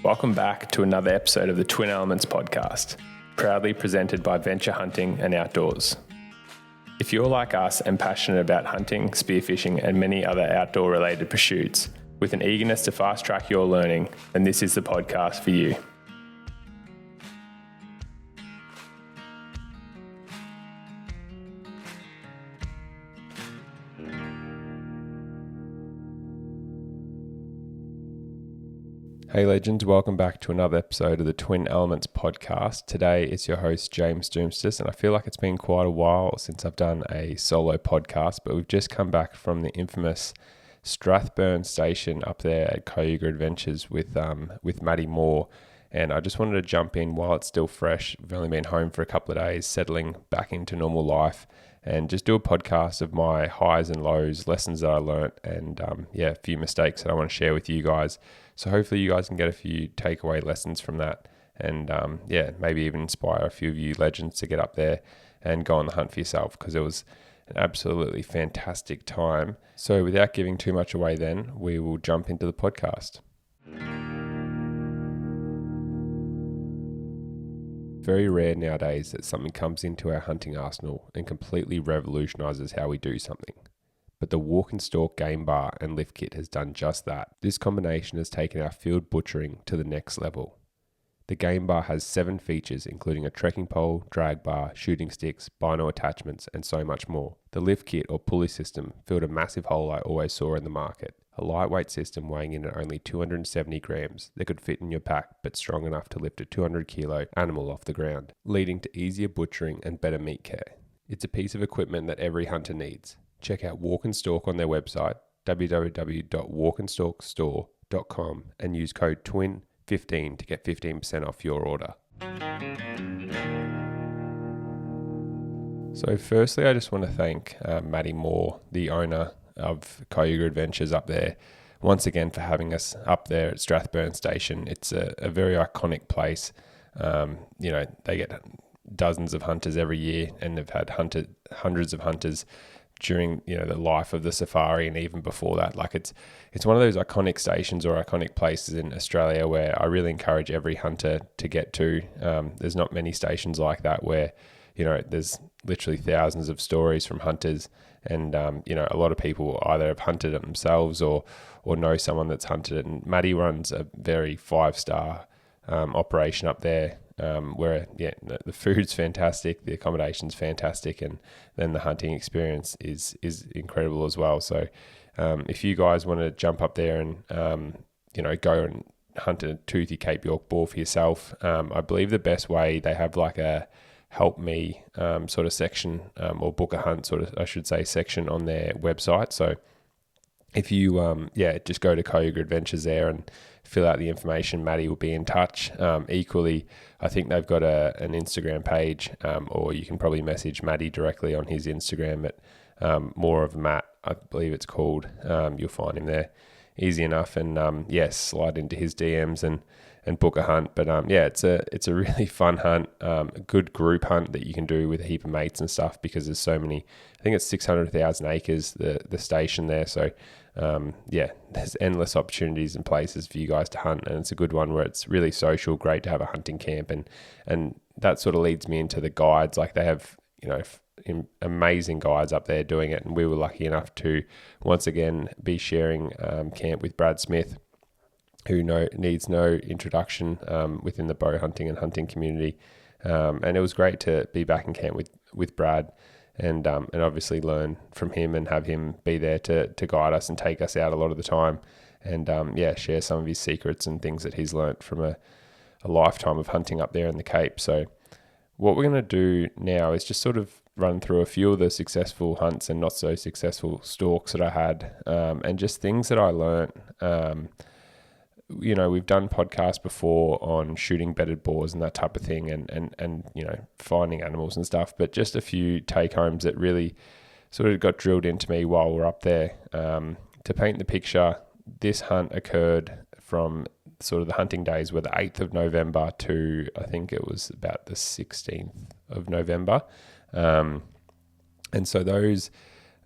Welcome back to another episode of the Twin Elements podcast, proudly presented by Venture Hunting and Outdoors. If you're like us and passionate about hunting, spearfishing, and many other outdoor-related pursuits, with an eagerness to fast-track your learning, then this is the podcast for you. Hey legends, welcome back to another episode of the Twin Elements podcast. Today it's your host James Doumtsis, and I feel like it's been quite a while since I've done a solo podcast, but we've just come back from the infamous Strathburn station up there at Kayuga Adventures with Maddie Moore, and I just wanted to jump in while it's still fresh. We've only been home for a couple of days, settling back into normal life, and just do a podcast of my highs and lows, lessons that I learnt, and a few mistakes that I want to share with you guys. So hopefully you guys can get a few takeaway lessons from that, and maybe even inspire a few of you legends to get up there and go on the hunt for yourself, because it was an absolutely fantastic time. So without giving too much away then, we will jump into the podcast. Very rare nowadays that something comes into our hunting arsenal and completely revolutionises how we do something. But the walk and stalk game bar and lift kit has done just that. This combination has taken our field butchering to the next level. The game bar has 7 features, including a trekking pole, drag bar, shooting sticks, bino attachments, and so much more. The lift kit or pulley system filled a massive hole I always saw in the market. A lightweight system weighing in at only 270 grams that could fit in your pack, but strong enough to lift a 200 kilo animal off the ground, leading to easier butchering and better meat care. It's a piece of equipment that every hunter needs. Check out Walk and Stalk on their website, www.walkandstalkstore.com, and use code TWIN15 to get 15% off your order. So firstly, I just want to thank Maddie Moore, the owner of Kayuga Adventures up there, once again for having us up there at Strathburn Station. It's a very iconic place. They get dozens of hunters every year, and they've had hundreds of hunters during the life of the safari, and even before that. Like it's one of those iconic stations or iconic places in Australia where I really encourage every hunter to get to. There's not many stations like that where there's literally thousands of stories from hunters, and a lot of people either have hunted it themselves or know someone that's hunted it. And Maddie runs a very 5-star operation up there, where the food's fantastic, the accommodation's fantastic, and then the hunting experience is incredible as well. So if you guys want to jump up there and go and hunt a toothy Cape York boar for yourself, I believe the best way, they have like a help me sort of section, or book a hunt sort of, I should say, section on their website. So if you just go to Kayuga Adventures there and fill out the information, Maddie will be in touch. Equally, I think they've got an Instagram page, or you can probably message Maddie directly on his Instagram at More of Matt, I believe it's called. You'll find him there easy enough, and slide into his DMs and book a hunt. But it's a really fun hunt, a good group hunt that you can do with a heap of mates and stuff, because there's so many. I think it's 600,000 acres, the station there. So there's endless opportunities and places for you guys to hunt, and it's a good one where it's really social, great to have a hunting camp, and that sort of leads me into the guides. Like they have amazing guides up there doing it, and we were lucky enough to once again be sharing camp with Brad Smith, who needs no introduction within the bow hunting and hunting community, and it was great to be back in camp with Brad, and obviously learn from him and have him be there to guide us and take us out a lot of the time, and share some of his secrets and things that he's learnt from a lifetime of hunting up there in the Cape. So what we're going to do now is just sort of run through a few of the successful hunts and not so successful stalks that I had, and just things that I learnt. We've done podcasts before on shooting bedded boars and that type of thing, and finding animals and stuff, but just a few take homes that really sort of got drilled into me while we're up there. To paint the picture, this hunt occurred from sort of the hunting days were the 8th of November to, I think it was about the 16th of November. And so those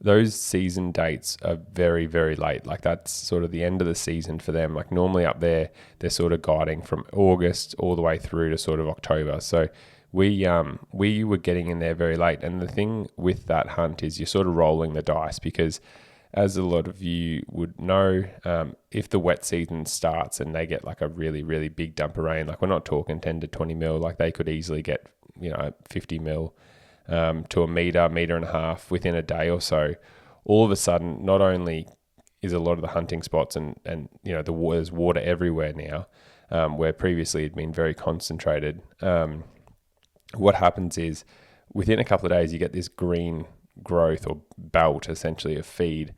those season dates are very, very late. Like that's sort of the end of the season for them. Like normally up there, they're sort of guiding from August all the way through to sort of October. So we were getting in there very late. And the thing with that hunt is you're sort of rolling the dice because, as a lot of you would know, if the wet season starts and they get like a really, really big dump of rain, like we're not talking 10 to 20 mil, like they could easily get, 50 mil to a meter and a half within a day or so. All of a sudden, not only is a lot of the hunting spots and there's water everywhere now, where previously it had been very concentrated. What happens is within a couple of days, you get this green growth or belt essentially of feed,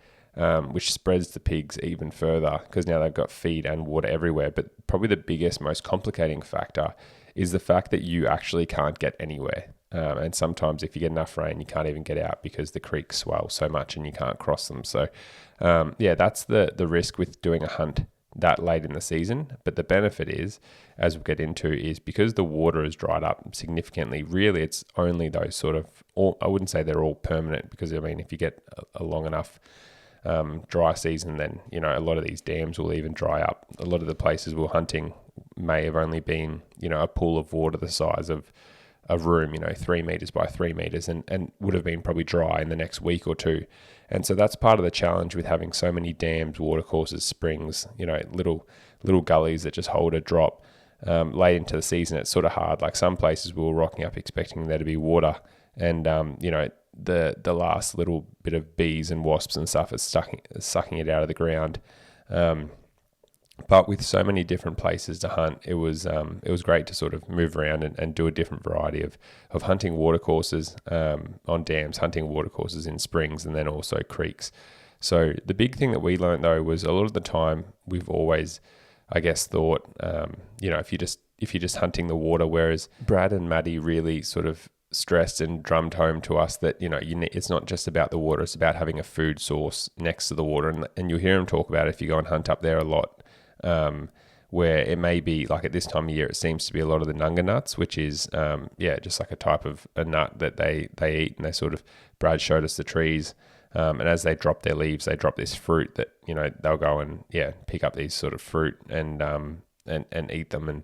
which spreads the pigs even further because now they've got feed and water everywhere. But probably the biggest, most complicating factor is the fact that you actually can't get anywhere. And sometimes if you get enough rain, you can't even get out because the creeks swell so much and you can't cross them. So that's the risk with doing a hunt that late in the season. But the benefit is, as we'll get into, is because the water has dried up significantly, really it's only those sort of, I wouldn't say they're all permanent because, if you get a long enough dry season, then, a lot of these dams will even dry up. A lot of the places we're hunting may have only been, a pool of water the size of a room, 3 meters by 3 meters and would have been probably dry in the next week or two. And so that's part of the challenge with having so many dams, watercourses, springs, little gullies that just hold a drop late into the season. It's sort of hard. Like some places we were rocking up expecting there to be water and, the last little bit of bees and wasps and stuff is sucking it out of the ground. But with so many different places to hunt, it was great to sort of move around and do a different variety of hunting watercourses on dams, hunting watercourses in springs, and then also creeks. So the big thing that we learned though was a lot of the time we've always, I guess, thought, if you're just hunting the water, whereas Brad and Maddie really sort of stressed and drummed home to us that it's not just about the water, it's about having a food source next to the water, and you'll hear them talk about it if you go and hunt up there a lot. Where it may be like at this time of year, it seems to be a lot of the nunga nuts, which is, just like a type of a nut that they eat. And they sort of, Brad showed us the trees. And as they drop their leaves, they drop this fruit that, they'll go and, pick up these sort of fruit and eat them. And,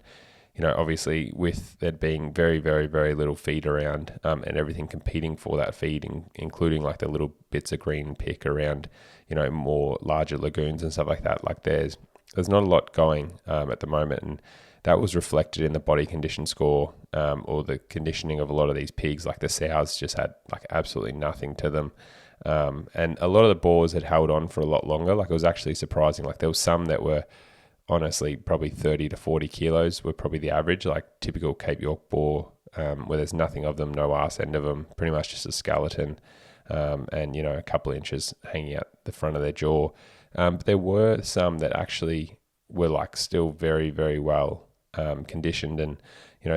obviously with there being very, very, very little feed around, and everything competing for that feed, including like the little bits of green pick around, more larger lagoons and stuff like that, like there's not a lot going at the moment, and that was reflected in the body condition score or the conditioning of a lot of these pigs. Like the sows just had like absolutely nothing to them, and a lot of the boars had held on for a lot longer. Like it was actually surprising. Like there was some that were honestly probably 30 to 40 kilos were probably the average, like typical Cape York boar, where there's nothing of them, no arse end of them, pretty much just a skeleton, and a couple of inches hanging out the front of their jaw. But there were some that actually were like still very, very well conditioned and,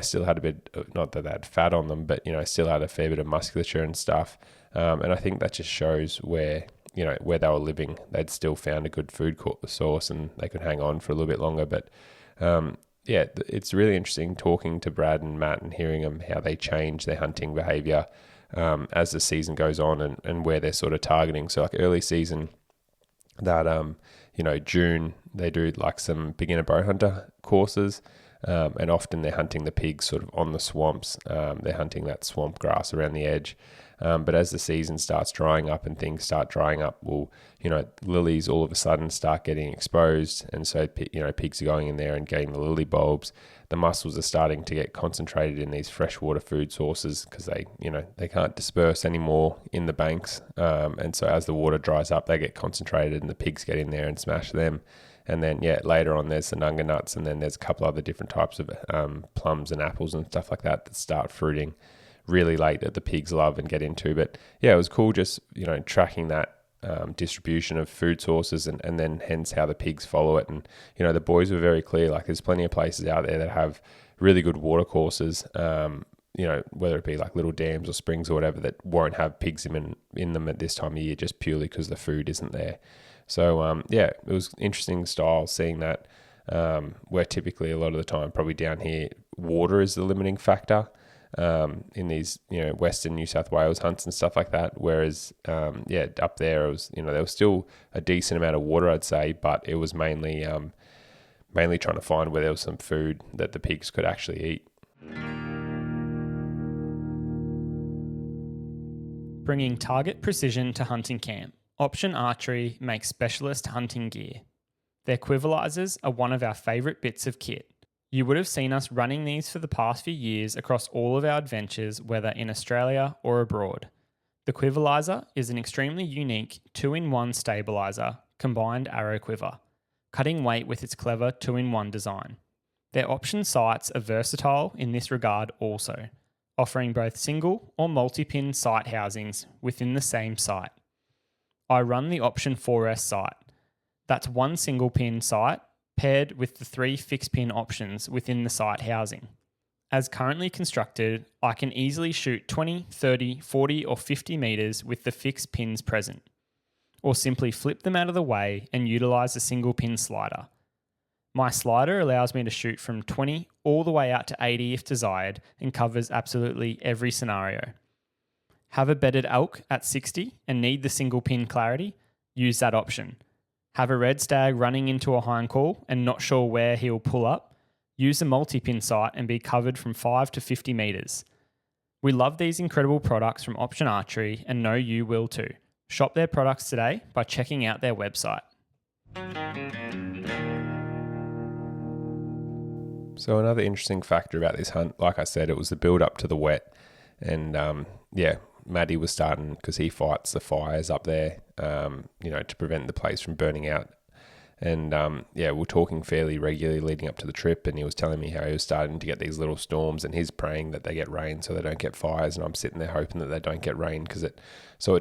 still had a bit, not that they had fat on them, but, still had a fair bit of musculature and stuff. And I think that just shows where they were living, they'd still found a good food source and they could hang on for a little bit longer. But it's really interesting talking to Brad and Matt and hearing them, how they change their hunting behavior as the season goes on and where they're sort of targeting. So like early season, that June they do like some beginner bow hunter courses, and often they're hunting the pigs sort of on the swamps. They're hunting that swamp grass around the edge, but as the season starts drying up and things start drying up, lilies all of a sudden start getting exposed, and so pigs are going in there and getting the lily bulbs. The mussels are starting to get concentrated in these freshwater food sources because they can't disperse anymore in the banks. And so as the water dries up, they get concentrated and the pigs get in there and smash them. And then, later on there's the nunga nuts, and then there's a couple other different types of plums and apples and stuff like that start fruiting really late that the pigs love and get into. But it was cool just, tracking that distribution of food sources and then hence how the pigs follow it. And the boys were very clear, like there's plenty of places out there that have really good water courses, whether it be like little dams or springs or whatever, that won't have pigs in them at this time of year just purely because the food isn't there. So it was interesting style seeing that, where typically a lot of the time probably down here water is the limiting factor. in these, Western New South Wales hunts and stuff like that. Whereas, up there, it was, there was still a decent amount of water, I'd say, but it was mainly trying to find where there was some food that the pigs could actually eat. Bringing target precision to hunting camp, Option Archery makes specialist hunting gear. Their quivilizers are one of our favourite bits of kit. You would have seen us running these for the past few years across all of our adventures, whether in Australia or abroad. The quivilizer is an extremely unique 2-in-1 stabilizer, combined arrow quiver, cutting weight with its clever 2-in-1 design. Their option sights are versatile in this regard also, offering both single or multi-pin sight housings within the same sight. I run the Option 4S sight. That's one single pin sight paired with the 3 fixed pin options within the sight housing. As currently constructed, I can easily shoot 20, 30, 40 or 50 metres with the fixed pins present, or simply flip them out of the way and utilise a single pin slider. My slider allows me to shoot from 20 all the way out to 80 if desired and covers absolutely every scenario. Have a bedded elk at 60 and need the single pin clarity? Use that option. Have a red stag running into a hind call and not sure where he'll pull up? Use a multi-pin sight and be covered from 5 to 50 metres. We love these incredible products from Option Archery and know you will too. Shop their products today by checking out their website. So another interesting factor about this hunt, like I said, it was the build up to the wet. And Maddie was starting, because he fights the fires up there, to prevent the place from burning out. And we're talking fairly regularly leading up to the trip, and he was telling me how he was starting to get these little storms, and he's praying that they get rain so they don't get fires, and I'm sitting there hoping that they don't get rain because it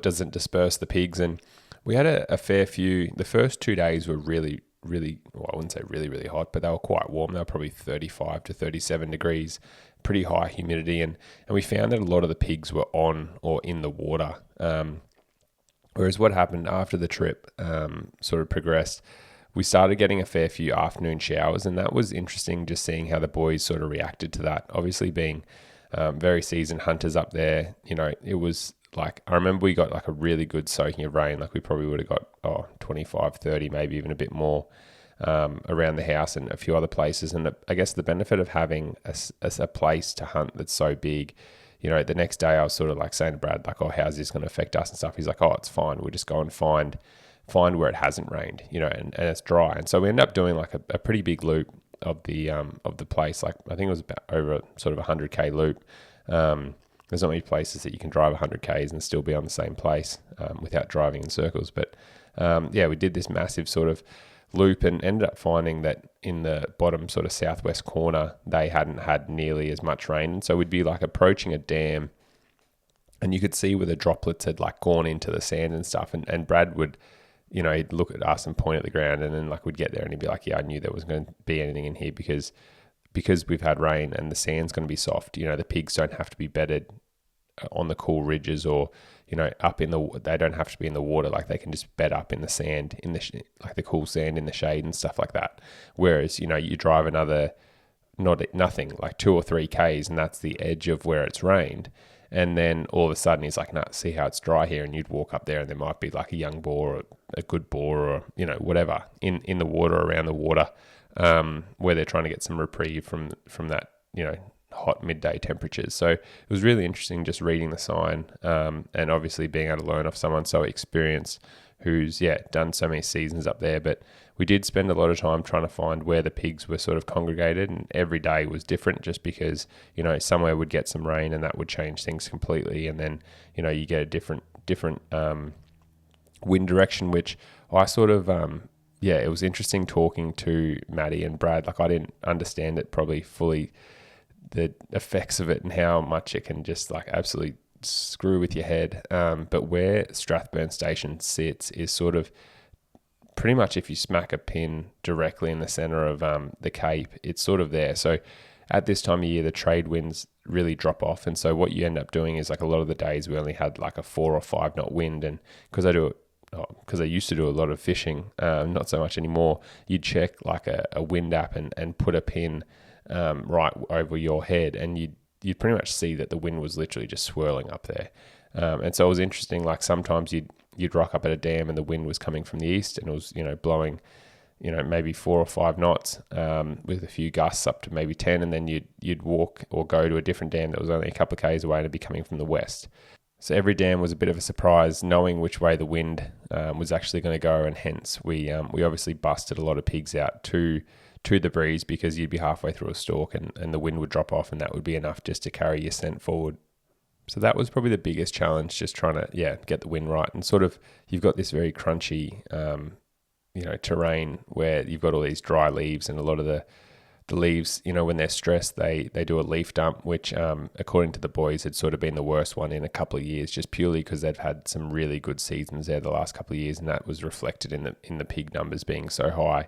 doesn't disperse the pigs. And we had a fair few. The first 2 days were really, well, I wouldn't say really, really hot, but they were quite warm. They were probably 35 to 37 degrees, pretty high humidity. And we found that a lot of the pigs were on or in the water. Whereas what happened after the trip sort of progressed, we started getting a fair few afternoon showers, and that was interesting, just seeing how the boys sort of reacted to that. Obviously being very seasoned hunters up there, it was like, I remember we got like a really good soaking of rain. Like we probably would have got 25, 30, maybe even a bit more around the house and a few other places. And I guess the benefit of having a place to hunt that's so big, the next day I was sort of like saying to Brad, like, oh, how's this going to affect us and stuff? He's like, oh, it's fine. We'll just go and find where it hasn't rained, and it's dry. And so we end up doing like a pretty big loop of the place. Like I think it was about over sort of 100k loop. There's not many places that you can drive 100k's and still be on the same place without driving in circles. But we did this massive sort of loop and ended up finding that in the bottom sort of southwest corner, they hadn't had nearly as much rain. And so we'd be like approaching a dam, and you could see where the droplets had like gone into the sand and stuff. And Brad would, he'd look at us and point at the ground, and then like we'd get there and he'd be like, yeah, I knew there wasn't going to be anything in here because we've had rain and the sand's going to be soft. The pigs don't have to be bedded on the cool ridges or, up in they don't have to be in the water. Like they can just bed up in the sand, like the cool sand in the shade and stuff like that. Whereas, you drive nothing, like 2 or 3 Ks, and that's the edge of where it's rained. And then all of a sudden he's like, no, see how it's dry here. And you'd walk up there and there might be like a young boar or a good boar or, whatever in the water, around the water, where they're trying to get some reprieve from that, hot midday temperatures. So it was really interesting just reading the sign, and obviously being able to learn off someone so experienced who's, done so many seasons up there. But we did spend a lot of time trying to find where the pigs were sort of congregated, and every day was different just because, somewhere would get some rain and that would change things completely. And then, you get a different wind direction, which I sort of, it was interesting talking to Maddie and Brad. Like I didn't understand it probably fully, the effects of it and how much it can just like absolutely screw with your head. But where Strathburn station sits is sort of pretty much if you smack a pin directly in the center of the Cape, it's sort of there. So at this time of year, the trade winds really drop off. And so what you end up doing is like a lot of the days we only had like a 4 or 5 knot wind. And because I used to do a lot of fishing, not so much anymore, you'd check like a wind app and put a pin right over your head, and you'd pretty much see that the wind was literally just swirling up there. And so it was interesting, like sometimes you'd rock up at a dam and the wind was coming from the east and it was, blowing, maybe 4 or 5 knots with a few gusts up to maybe 10, and then you'd walk or go to a different dam that was only a couple of k's away and it'd be coming from the west. So every dam was a bit of a surprise, knowing which way the wind was actually going to go, and hence we obviously busted a lot of pigs out to the breeze, because you'd be halfway through a stalk and the wind would drop off and that would be enough just to carry your scent forward. So that was probably the biggest challenge, just trying to get the wind right, and sort of you've got this very crunchy terrain where you've got all these dry leaves, and a lot of the leaves, when they're stressed, they do a leaf dump, which according to the boys had sort of been the worst one in a couple of years, just purely because they've had some really good seasons there the last couple of years, and that was reflected in the pig numbers being so high.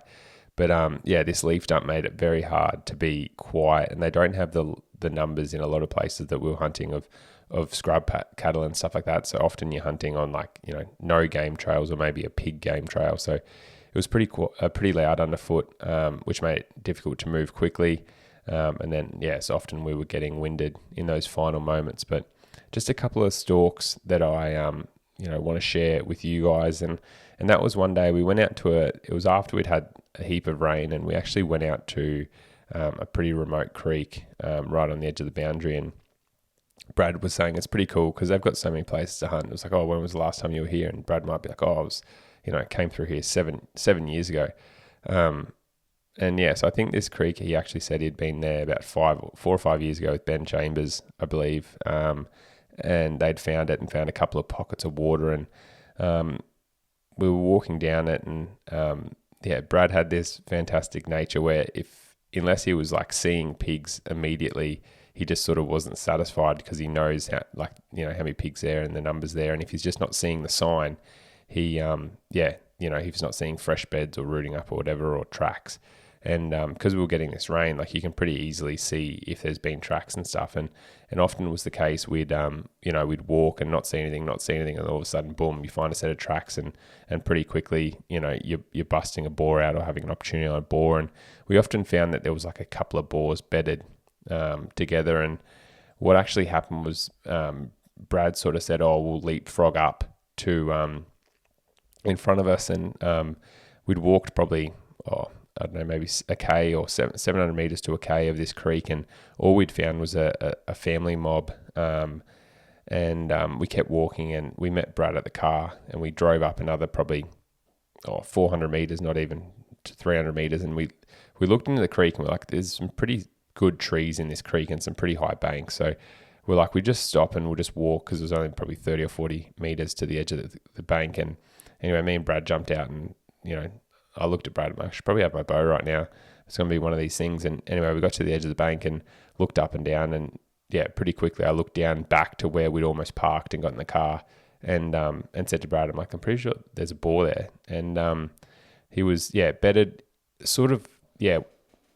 But this leaf dump made it very hard to be quiet, and they don't have the numbers in a lot of places that we were hunting of scrub cattle and stuff like that. So often you're hunting on no game trails or maybe a pig game trail. So it was pretty loud underfoot, which made it difficult to move quickly. And then, so often we were getting winded in those final moments. But just a couple of stalks that I, want to share with you guys. And that was one day we went out to it was after we'd had a heap of rain, and we actually went out to a pretty remote creek right on the edge of the boundary. And Brad was saying it's pretty cool because they've got so many places to hunt. It was like, oh, when was the last time you were here? And Brad might be like, oh, I was, came through here seven years ago. So I think this creek, he actually said he'd been there about 4 or 5 years ago with Ben Chambers, I believe. And they'd found it and found a couple of pockets of water. And we were walking down it, and Brad had this fantastic nature where unless he was like seeing pigs immediately, he just sort of wasn't satisfied, because he knows how many pigs there and the numbers there. And if he's just not seeing the sign, he, he's not seeing fresh beds or rooting up or whatever, or tracks. And because we were getting this rain, you can pretty easily see if there's been tracks and stuff. And often was the case, we'd walk and not see anything, and all of a sudden, boom, you find a set of tracks, and pretty quickly, you're busting a boar out or having an opportunity on a boar. And we often found that there was a couple of boars bedded together. And what actually happened was Brad sort of said, oh, we'll leapfrog up to in front of us, and we'd walked probably I don't know, maybe a K or 700 meters to a K of this creek, and all we'd found was a family mob. We kept walking, and we met Brad at the car, and we drove up another probably 400 meters, not even to 300 meters, and we looked into the creek, and we're like, there's some pretty good trees in this creek and some pretty high banks. So we're like, we just stop and we'll just walk, because it was only probably 30 or 40 meters to the edge of the bank. And anyway, me and Brad jumped out, and I looked at Brad, I should probably have my bow right now. It's going to be one of these things. And anyway, we got to the edge of the bank and looked up and down, and pretty quickly I looked down back to where we'd almost parked and got in the car, and said to Brad, I'm like, I'm pretty sure there's a boar there. And he was bedded, sort of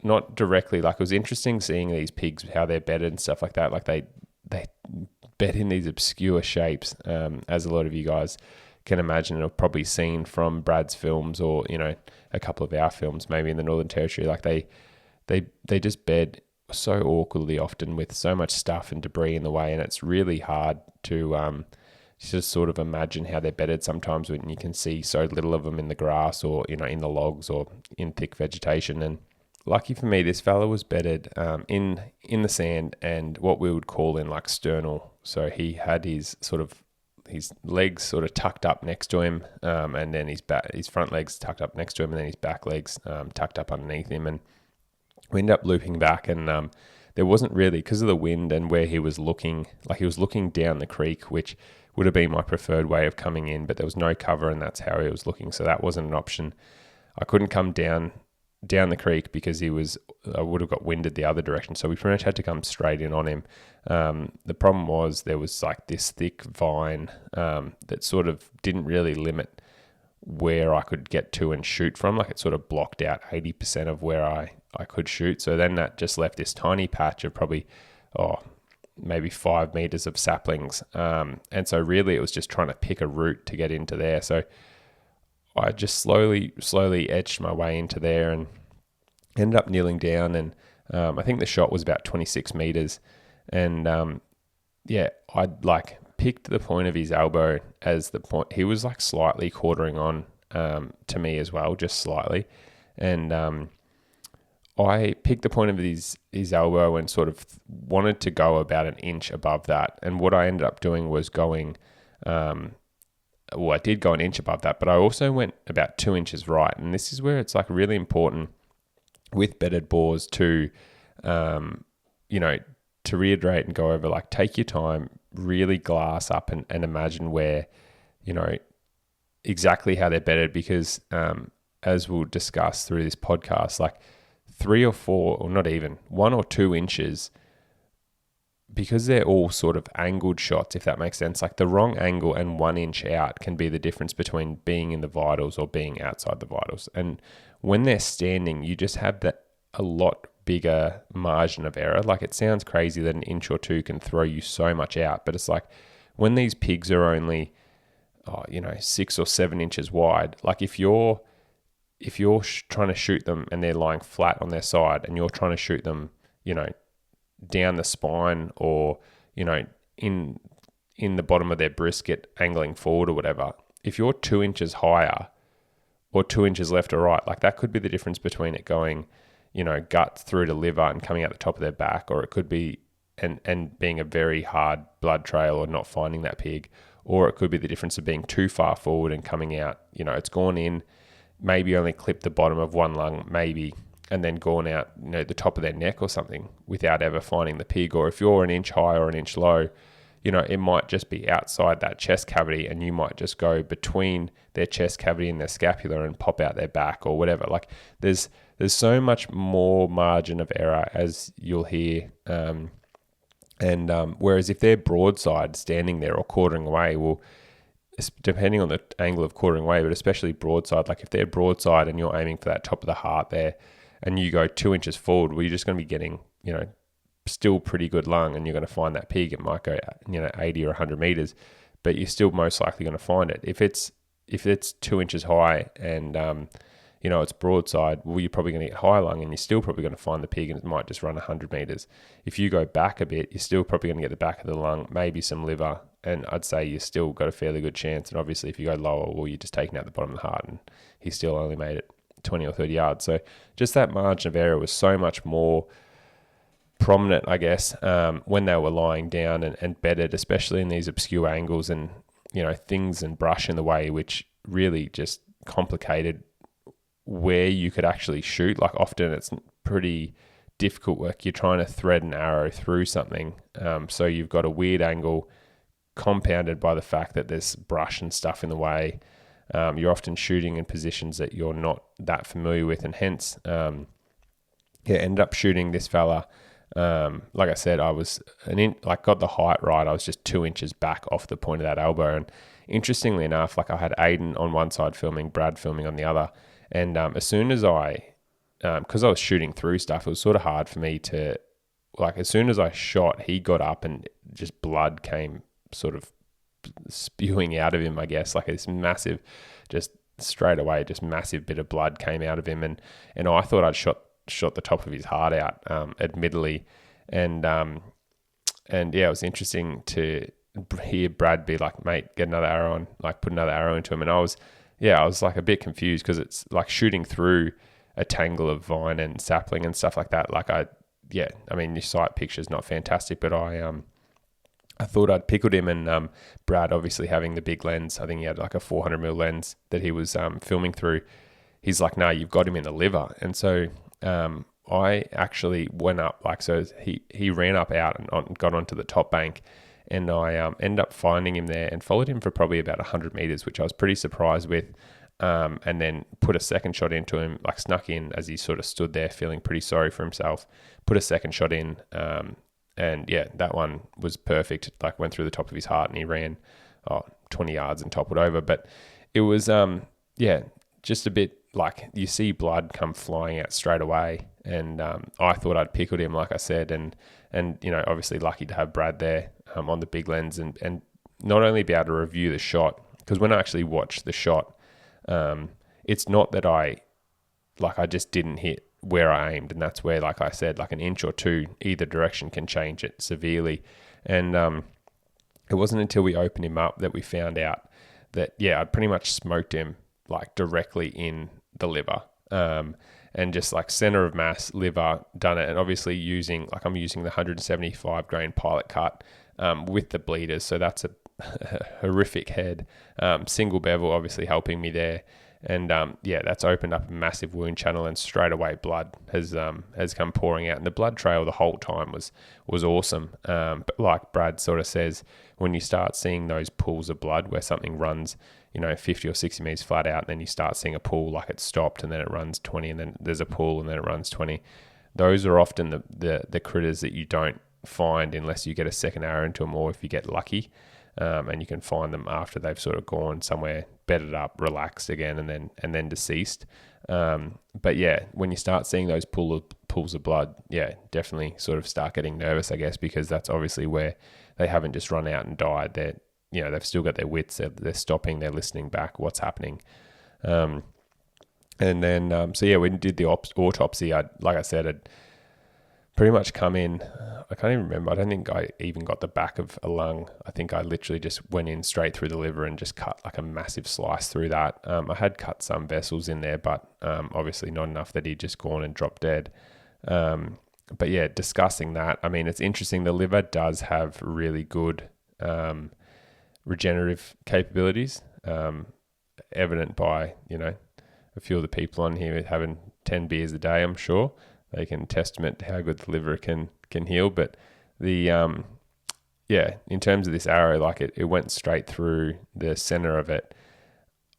not directly. It was interesting seeing these pigs, how they're bedded and stuff like that. They bed in these obscure shapes, as a lot of you guys can imagine, or probably seen from Brad's films, or a couple of our films maybe in the Northern Territory. They just bed so awkwardly often, with so much stuff and debris in the way, and it's really hard to just sort of imagine how they're bedded sometimes when you can see so little of them in the grass, or in the logs, or in thick vegetation. And lucky for me, this fella was bedded in the sand, and what we would call in sternal. So he had his legs sort of tucked up next to him, and then his front legs tucked up next to him, and then his back legs tucked up underneath him. And we ended up looping back, and there wasn't really, because of the wind and where he was looking, he was looking down the creek, which would have been my preferred way of coming in, but there was no cover, and that's how he was looking. So that wasn't an option. I couldn't come down the creek because I would have got winded the other direction. So we pretty much had to come straight in on him. The problem was there was this thick vine that sort of didn't really limit where I could get to and shoot from. It sort of blocked out 80% of where I could shoot. So then that just left this tiny patch of probably, maybe 5 meters of saplings. And so really it was just trying to pick a route to get into there. So I just slowly etched my way into there and ended up kneeling down. And I think the shot was about 26 meters. And I'd like picked the point of his elbow as the point. He was like slightly quartering on to me as well, just slightly. And I picked the point of his elbow and sort of wanted to go about an inch above that. And what I ended up doing was going, I did go an inch above that, but I also went about 2 inches right. And this is where it's like really important with bedded boars to, to reiterate and go over, like take your time, really glass up and imagine where, exactly how they're bedded, because as we'll discuss through this podcast, like 3 or 4, or not even 1 or 2 inches, because they're all sort of angled shots, if that makes sense. Like the wrong angle and 1 inch out can be the difference between being in the vitals or being outside the vitals. And when they're standing, you just have that a lot bigger margin of error. Like it sounds crazy that an inch or 2 can throw you so much out, but it's like when these pigs are only 6 or 7 inches wide, like if you're trying to shoot them and they're lying flat on their side and you're trying to shoot them, down the spine or, in the bottom of their brisket angling forward or whatever, if you're 2 inches higher or 2 inches left or right, like that could be the difference between it going, gut through to liver and coming out the top of their back, or it could be and being a very hard blood trail or not finding that pig, or it could be the difference of being too far forward and coming out, it's gone in, maybe only clipped the bottom of one lung, maybe, and then gone out, the top of their neck or something without ever finding the pig. Or if you're an inch high or an inch low, it might just be outside that chest cavity and you might just go between their chest cavity and their scapula and pop out their back or whatever. Like there's so much more margin of error, as you'll hear. Whereas if they're broadside standing there or quartering away, well, depending on the angle of quartering away, but especially broadside, like if they're broadside and you're aiming for that top of the heart there and you go 2 inches forward, well, you're just going to be getting, still pretty good lung and you're going to find that pig. It might go, 80 or 100 meters, but you're still most likely going to find it. If it's 2 inches high and, it's broadside, well, you're probably going to get high lung and you're still probably going to find the pig and it might just run 100 meters. If you go back a bit, you're still probably going to get the back of the lung, maybe some liver, and I'd say you still got a fairly good chance. And obviously if you go lower, well, you're just taking out the bottom of the heart and he still only made it 20 or 30 yards. So just that margin of error was so much more prominent, I guess, when they were lying down and bedded, especially in these obscure angles and, things and brush in the way, which really just complicated where you could actually shoot. Like often it's pretty difficult work. You're trying to thread an arrow through something. So you've got a weird angle compounded by the fact that there's brush and stuff in the way. You're often shooting in positions that you're not that familiar with, and hence, ended up shooting this fella. Like I said, I was got the height right. I was just 2 inches back off the point of that elbow. And interestingly enough, like I had Aiden on one side filming, Brad filming on the other. And as soon as because I was shooting through stuff, it was sort of hard for me to, like, as soon as I shot, he got up and just blood came sort of spewing out of him, I guess, like this massive, just straight away, just massive bit of blood came out of him. And I thought I'd shot the top of his heart out, admittedly. And it was interesting to hear Brad be like, mate, get another arrow on, like put another arrow into him. And I was like a bit confused because it's like shooting through a tangle of vine and sapling and stuff like that. Like your sight picture's not fantastic, but I thought I'd pickled him, and Brad, obviously having the big lens, I think he had like a 400mm lens that he was filming through. He's like, no, you've got him in the liver. And so I actually went up, so he ran up out and got onto the top bank, and I ended up finding him there and followed him for probably about 100 meters, which I was pretty surprised with. And then put a second shot into him, like snuck in as he sort of stood there feeling pretty sorry for himself, put a second shot in, and that one was perfect. Like went through the top of his heart and he ran 20 yards and toppled over. But it was, just a bit like you see blood come flying out straight away. And I thought I'd pickled him, like I said, and obviously lucky to have Brad there on the big lens and not only be able to review the shot, because when I actually watched the shot, it's not that I just didn't hit where I aimed, and that's where, like I said, like an inch or two either direction can change it severely. And it wasn't until we opened him up that we found out that, yeah, I'd pretty much smoked him like directly in the liver. And just like center of mass liver, done it. And obviously I'm using the 175 grain pilot cut with the bleeders. So that's a horrific head. Single bevel obviously helping me there. And that's opened up a massive wound channel, and straight away blood has come pouring out. And the blood trail the whole time was awesome. But like Brad sort of says, when you start seeing those pools of blood where something runs, 50 or 60 meters flat out, and then you start seeing a pool, like it's stopped, and then it runs 20, and then there's a pool, and then it runs 20. Those are often the critters that you don't find unless you get a second arrow into them, or if you get lucky. And you can find them after they've sort of gone somewhere, bedded up, relaxed again, and then deceased. But yeah, when you start seeing those pools of blood, yeah, definitely sort of start getting nervous, I guess, because that's obviously where they haven't just run out and died. They've still got their wits. They're stopping. They're listening back. What's happening? And then when we did the autopsy, like I said, I'd pretty much come in. I can't even remember. I don't think I even got the back of a lung. I think I literally just went in straight through the liver and just cut like a massive slice through that. I had cut some vessels in there, but obviously not enough that he'd just gone and dropped dead. But yeah, discussing that, I mean, it's interesting. The liver does have really good regenerative capabilities, evident by, a few of the people on here having 10 beers a day, I'm sure. They can testament to how good the liver can heal. But the in terms of this arrow, like it went straight through the center of it.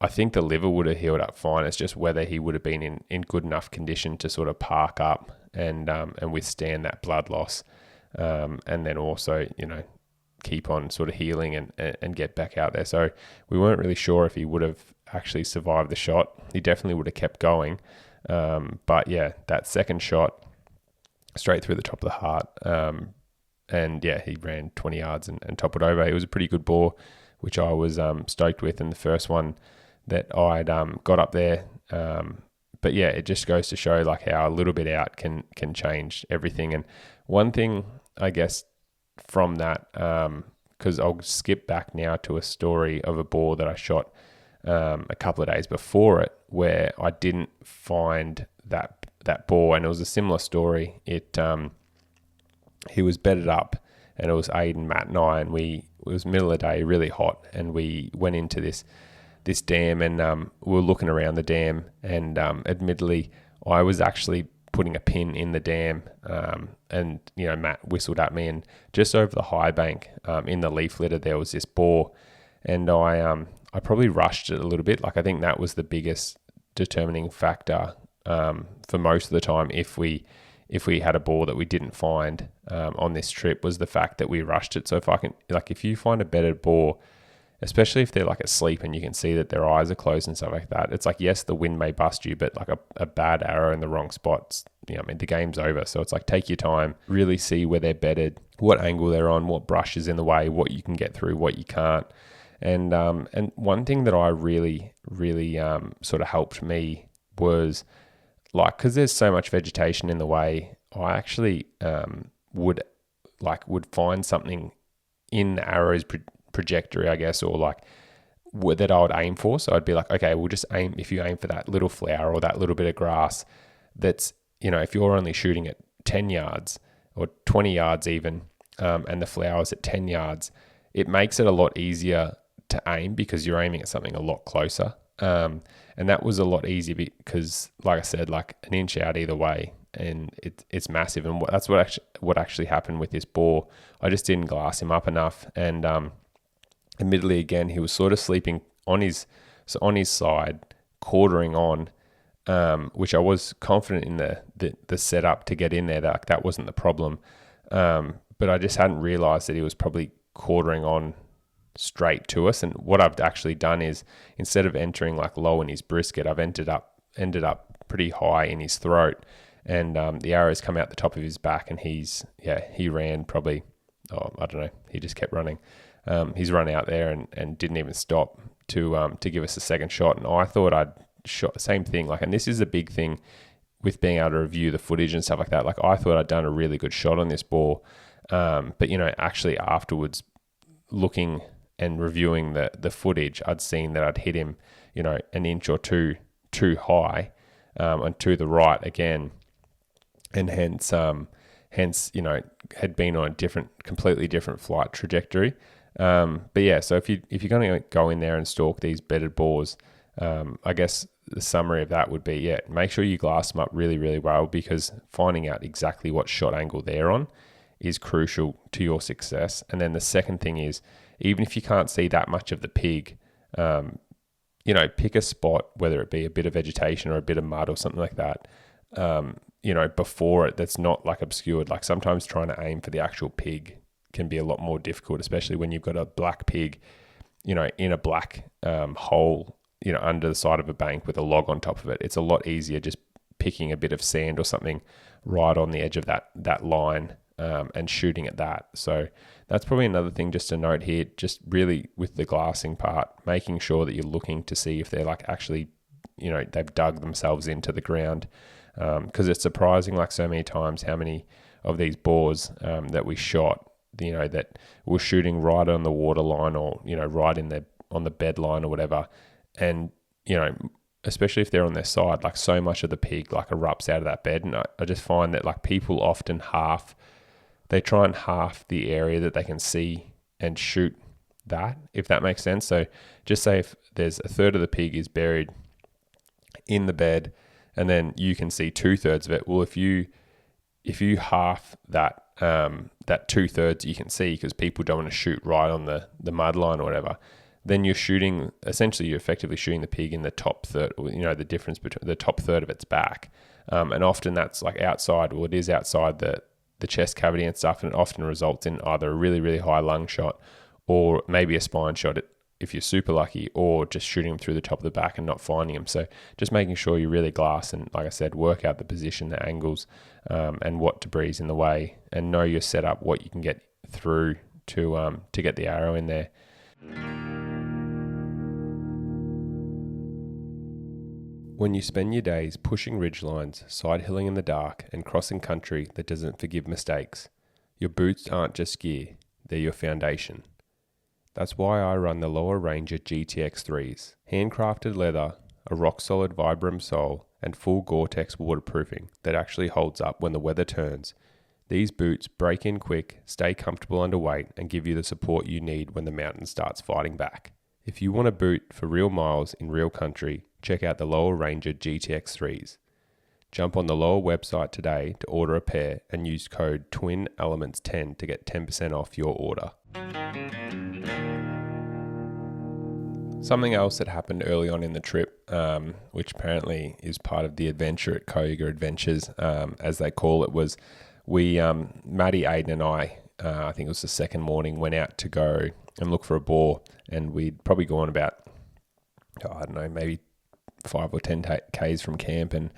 I think the liver would have healed up fine. It's just whether he would have been in good enough condition to sort of park up and withstand that blood loss, and then also keep on sort of healing and get back out there. So we weren't really sure if he would have actually survived the shot. He definitely would have kept going. But yeah, that second shot straight through the top of the heart. And yeah, he ran 20 yards and toppled over. It was a pretty good boar, which I was stoked with. And the first one that I'd got up there. But yeah, it just goes to show like how a little bit out can change everything. And one thing, I guess, from that, because I'll skip back now to a story of a boar that I shot a couple of days before it, where I didn't find that boar, and it was a similar story. He was bedded up, and it was Aiden, Matt, and I, and it was middle of the day, really hot, and we went into this dam, and we were looking around the dam, and admittedly, I was actually putting a pin in the dam, and Matt whistled at me, and just over the high bank in the leaf litter there was this boar, and I probably rushed it a little bit. Like I think that was the biggest determining factor for most of the time. If we had a boar that we didn't find on this trip, was the fact that we rushed it. So if you find a bedded boar, especially if they're like asleep and you can see that their eyes are closed and stuff like that, it's like, yes, the wind may bust you, but like a bad arrow in the wrong spots, the game's over. So it's like, take your time, really see where they're bedded, what angle they're on, what brush is in the way, what you can get through, what you can't. And one thing that I really sort of helped me was like, because there's so much vegetation in the way, I actually would find something in the arrow's trajectory, I guess, or like that I would aim for. So I'd be like, okay, we'll just aim. If you aim for that little flower or that little bit of grass, that's if you're only shooting at 10 yards or 20 yards even, and the flower's at 10 yards, it makes it a lot easier to aim because you're aiming at something a lot closer. And that was a lot easier because, like I said, like an inch out either way, and it's massive. And that's what actually happened with this boar. I just didn't glass him up enough, and admittedly, again, he was sort of sleeping on his side, quartering on, which I was confident in the setup to get in there. That wasn't the problem, but I just hadn't realised that he was probably quartering on straight to us. And what I've actually done is, instead of entering like low in his brisket, I've ended up pretty high in his throat, and the arrows come out the top of his back, and he ran probably, I don't know, he just kept running. He's run out there and didn't even stop to give us a second shot. And I thought I'd shot the same thing. And this is a big thing with being able to review the footage and stuff like that, like I thought I'd done a really good shot on this boar. But, actually afterwards looking and reviewing the footage, I'd seen that I'd hit him, an inch or two too high, and to the right again. And hence, had been on a completely different flight trajectory. But yeah, so if you're going to go in there and stalk these bedded boars, I guess the summary of that would be, make sure you glass them up really, really well, because finding out exactly what shot angle they're on is crucial to your success. And then the second thing is, even if you can't see that much of the pig, pick a spot, whether it be a bit of vegetation or a bit of mud or something like that, before it, that's not like obscured. Like sometimes trying to aim for the actual pig can be a lot more difficult, especially when you've got a black pig, in a black hole, under the side of a bank with a log on top of it. It's a lot easier just picking a bit of sand or something right on the edge of that line, and shooting at that. So that's probably another thing just to note here, just really with the glassing part, making sure that you're looking to see if they're like actually, they've dug themselves into the ground. Because it's surprising, like so many times, how many of these boars that we shot, that were shooting right on the water line, or right on the bed line or whatever, and especially if they're on their side, like so much of the pig like erupts out of that bed. And I just find that like people often they try and half the area that they can see and shoot that, if that makes sense. So just say if there's a third of the pig is buried in the bed, and then you can see 2/3 of it. Well, if you half that, that 2/3 you can see, because people don't want to shoot right on the mud line or whatever, then you're effectively shooting the pig in the top third, the difference between the top third of its back. And often that's like outside, well, it is outside the chest cavity and stuff, and it often results in either a really, really high lung shot, or maybe a spine shot if you're super lucky, or just shooting them through the top of the back and not finding them. So just making sure you really glass and, like I said, work out the position, the angles, and what debris in the way, and know your setup, what you can get through to get the arrow in there. When you spend your days pushing ridgelines, side-hilling in the dark, and crossing country that doesn't forgive mistakes, your boots aren't just gear, they're your foundation. That's why I run the Lower Ranger GTX 3s. Handcrafted leather, a rock-solid Vibram sole, and full Gore-Tex waterproofing that actually holds up when the weather turns. These boots break in quick, stay comfortable under weight, and give you the support you need when the mountain starts fighting back. If you want a boot for real miles in real country, check out the Lower Ranger GTX 3s. Jump on the Lower website today to order a pair and use code TWINELEMENTS10 to get 10% off your order. Something else that happened early on in the trip, which apparently is part of the adventure at Kayuga Adventures, as they call it, was we, Maddie, Aiden and I think it was the second morning, went out to go and look for a boar, and we'd probably gone about, maybe 5 or 10 Ks from camp, and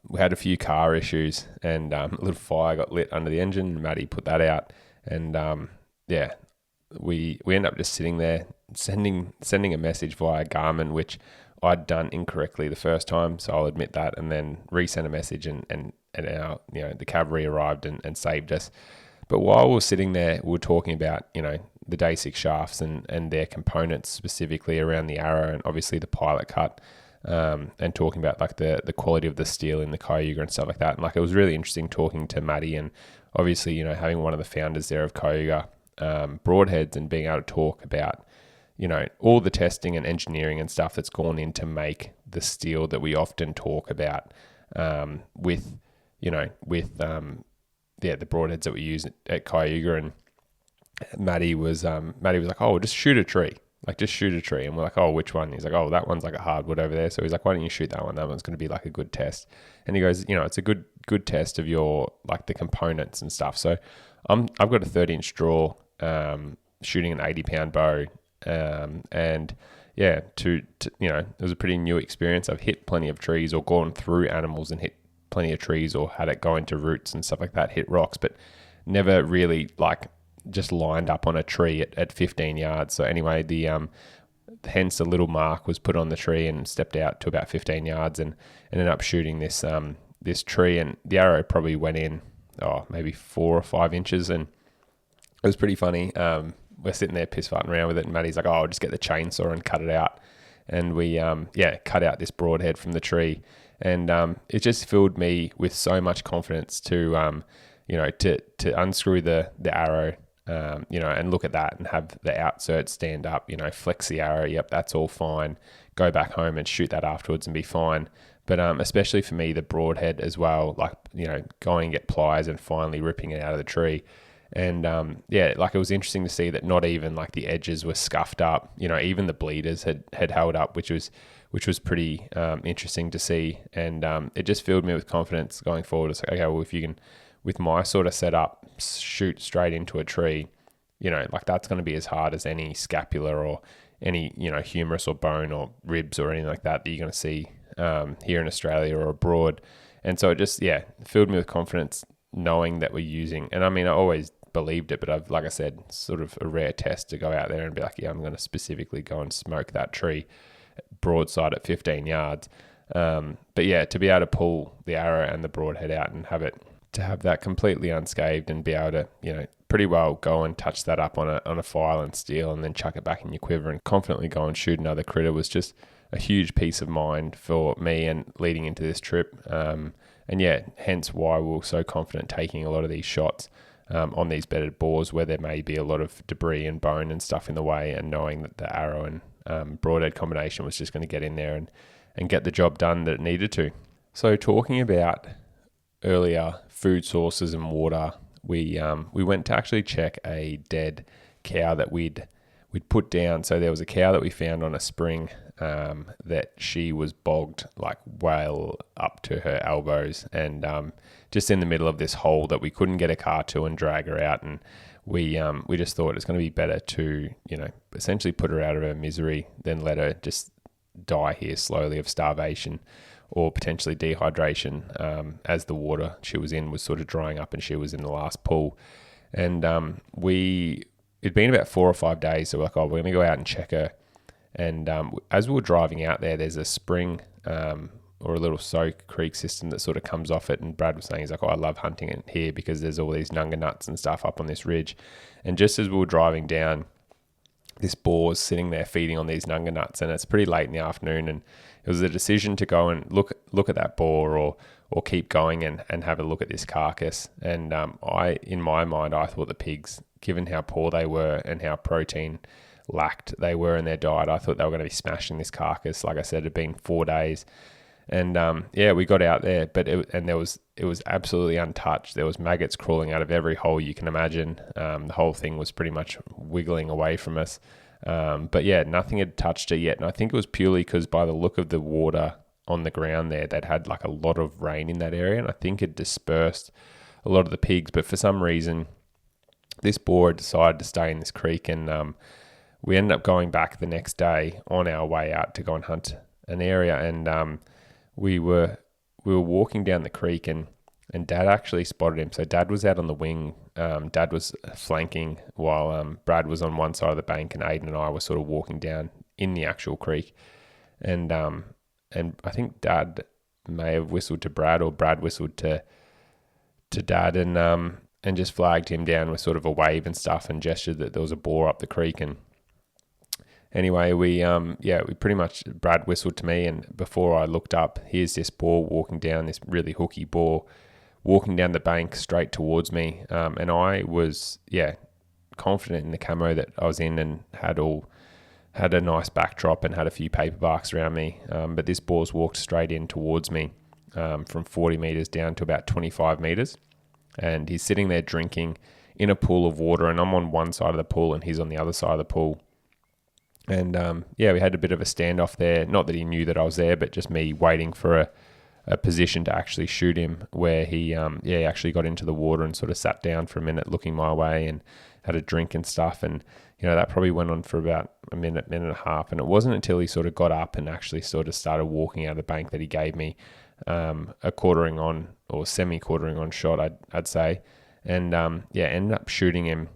we had a few car issues, and a little fire got lit under the engine. Maddie put that out, and we ended up just sitting there sending a message via Garmin, which I'd done incorrectly the first time, so I'll admit that, and then resend a message, and our, the cavalry arrived and saved us. But while we were sitting there, we were talking about, the day 6 shafts and their components, specifically around the arrow and obviously the pilot cut, and talking about like the quality of the steel in the Kayuga and stuff like that. And like, it was really interesting talking to Maddie, and obviously, having one of the founders there of Kayuga Broadheads, and being able to talk about, all the testing and engineering and stuff that's gone in to make the steel that we often talk about, with the broadheads that we use at Kayuga. And Maddie was like, oh, just shoot a tree. Like, just shoot a tree. And we're like, oh, which one? He's like, oh, that one's like a hardwood over there. So he's like, why don't you shoot that one? That one's going to be like a good test. And he goes, it's a good test of your, like, the components and stuff. So I've got a 30-inch draw, shooting an 80-pound bow. And yeah, it was a pretty new experience. I've hit plenty of trees, or gone through animals and hit plenty of trees, or had it go into roots and stuff like that, hit rocks, but never really like just lined up on a tree at 15 yards. So anyway, the hence a little mark was put on the tree, and stepped out to about 15 yards and ended up shooting this tree, and the arrow probably went in maybe 4 or 5 inches, and it was pretty funny. We're sitting there piss farting around with it, and Maddie's like, I'll just get the chainsaw and cut it out. And we cut out this broadhead from the tree, and it just filled me with so much confidence to unscrew the arrow, and look at that and have the outsert stand up, flex the arrow. Yep, that's all fine. Go back home and shoot that afterwards and be fine. But especially for me, the broadhead as well, like, going and get pliers and finally ripping it out of the tree. And it was interesting to see that not even like the edges were scuffed up, even the bleeders had held up, which was pretty interesting to see. And it just filled me with confidence going forward. It's like, okay, well, if you can, with my sort of setup, shoot straight into a tree, that's going to be as hard as any scapula or any, humerus or bone or ribs or anything like that you're going to see here in Australia or abroad. And so it just, filled me with confidence knowing that we're using, and I mean, I always believed it, but I've, like I said, sort of a rare test to go out there and be like, I'm going to specifically go and smoke that tree broadside at 15 yards. But to be able to pull the arrow and the broadhead out and have that completely unscathed and be able to, pretty well go and touch that up on a file and steel and then chuck it back in your quiver and confidently go and shoot another critter was just a huge peace of mind for me and leading into this trip. Hence why we were so confident taking a lot of these shots on these bedded boars where there may be a lot of debris and bone and stuff in the way, and knowing that the arrow and broadhead combination was just going to get in there and get the job done that it needed to. So talking about earlier food sources and water, we went to actually check a dead cow that we'd put down. So there was a cow that we found on a spring that she was bogged like well up to her elbows, and just in the middle of this hole that we couldn't get a car to and drag her out. And we just thought it's going to be better to, essentially put her out of her misery than let her just die here slowly of starvation or potentially dehydration, as the water she was in was sort of drying up and she was in the last pool. And it'd been about 4 or 5 days, so we're like, we're going to go out and check her. And as we were driving out there's a spring or a little soak creek system that sort of comes off it. And Brad was saying, he's like, I love hunting it here because there's all these nunga nuts and stuff up on this ridge. And just as we were driving down, this boar's sitting there feeding on these nunga nuts, and it's pretty late in the afternoon, and it was a decision to go and look at that boar or keep going and have a look at this carcass. And in my mind, I thought the pigs, given how poor they were and how protein lacked they were in their diet, I thought they were going to be smashing this carcass. Like I said, it had been 4 days. And we got out there, but it was absolutely untouched. There was maggots crawling out of every hole you can imagine. The whole thing was pretty much wiggling away from us. But nothing had touched it yet. And I think it was purely because by the look of the water on the ground there, they'd had like a lot of rain in that area, and I think it dispersed a lot of the pigs. But for some reason, this boar decided to stay in this creek, and we ended up going back the next day on our way out to go and hunt an area. And we were walking down the creek, and Dad actually spotted him. So Dad was out on the wing. Dad was flanking while Brad was on one side of the bank, and Aiden and I were sort of walking down in the actual creek. And I think Dad may have whistled to Brad, or Brad whistled to Dad, and just flagged him down with sort of a wave and stuff, and gestured that there was a boar up the creek. And anyway, we pretty much, Brad whistled to me, and before I looked up, here's this boar walking down, this really hooky boar walking down the bank straight towards me. And I was, confident in the camo that I was in, and had a nice backdrop and had a few paper barks around me. But this boar's walked straight in towards me from 40 meters down to about 25 meters. And he's sitting there drinking in a pool of water, and I'm on one side of the pool and he's on the other side of the pool. And we had a bit of a standoff there. Not that he knew that I was there, but just me waiting for a position to actually shoot him, where he actually got into the water and sort of sat down for a minute looking my way and had a drink and stuff. And that probably went on for about a minute and a half. And it wasn't until he sort of got up and actually sort of started walking out of the bank that he gave me a quartering on or semi-quartering on shot, I'd say. And ended up shooting him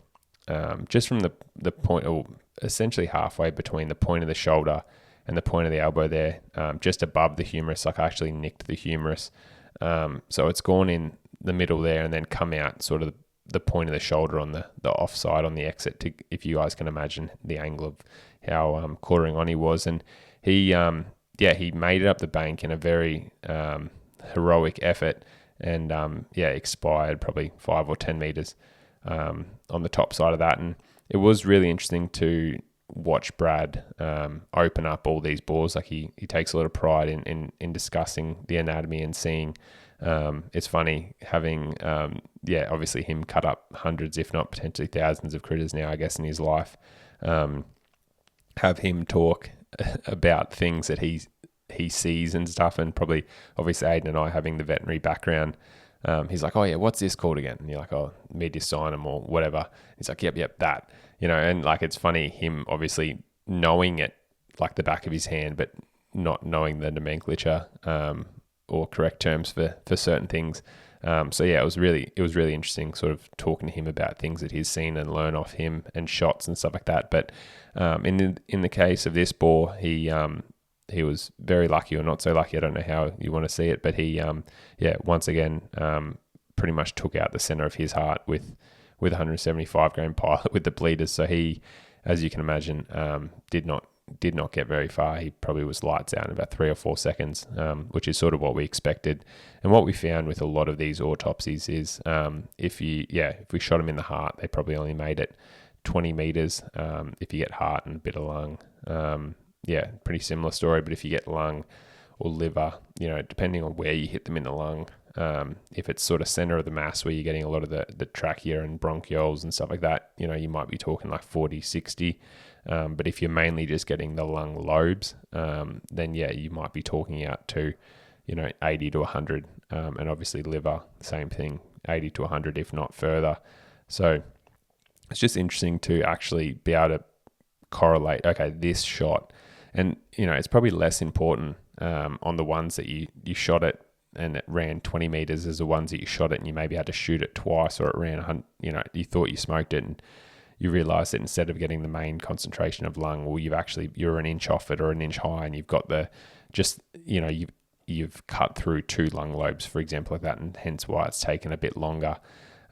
just from the point, or essentially halfway between the point of the shoulder and the point of the elbow there, just above the humerus. Like I actually nicked the humerus. So it's gone in the middle there and then come out sort of the point of the shoulder on the offside on the exit, to, if you guys can imagine the angle of how quartering on he was. And he made it up the bank in a very heroic effort, and expired probably 5 or 10 meters on the top side of that. And it was really interesting to watch Brad open up all these boars. Like he takes a lot of pride in discussing the anatomy and seeing. It's funny having obviously him cut up hundreds, if not potentially thousands of critters now, I guess, in his life. Have him talk about things that he sees and stuff, and probably obviously Aiden and I having the veterinary background. He's like, oh yeah, what's this called again? And you're like, oh, mediastinum or whatever. He's like, yep, that. And like, it's funny him obviously knowing it like the back of his hand, but not knowing the nomenclature or correct terms for certain things. It was really interesting sort of talking to him about things that he's seen and learn off him and shots and stuff like that. But in the case of this boar, he was very lucky, or not so lucky, I don't know how you want to see it, but he once again pretty much took out the center of his heart with 175 grain pilot with the bleeders. So he, as you can imagine, did not get very far. He probably was lights out in about 3 or 4 seconds, which is sort of what we expected. And what we found with a lot of these autopsies is if we shot them in the heart, they probably only made it 20 meters. If you get heart and a bit of lung, pretty similar story. But if you get lung or liver, depending on where you hit them in the lung, if it's sort of center of the mass where you're getting a lot of the trachea and bronchioles and stuff like that, you might be talking like 40, 60. But if you're mainly just getting the lung lobes, then you might be talking out to, 80 to 100. And obviously liver, same thing, 80 to 100, if not further. So it's just interesting to actually be able to correlate, okay, this shot. And, it's probably less important on the ones that you shot it and it ran 20 meters as the ones that you shot it and you maybe had to shoot it twice, or it ran, you thought you smoked it and you realize that instead of getting the main concentration of lung, well, you're an inch off it or an inch high, and you've got you've cut through 2 lung lobes, for example, like that, and hence why it's taken a bit longer.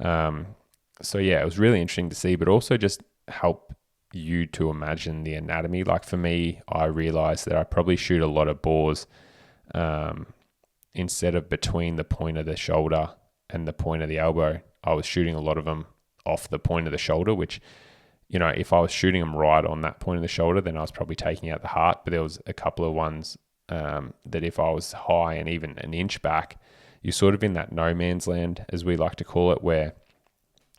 It was really interesting to see, but also just help you to imagine the anatomy. Like for me, I realized that I probably shoot a lot of boars instead of between the point of the shoulder and the point of the elbow. I was shooting a lot of them off the point of the shoulder, which, if I was shooting them right on that point of the shoulder, then I was probably taking out the heart. But there was a couple of ones that if I was high and even an inch back, you're sort of in that no man's land, as we like to call it, where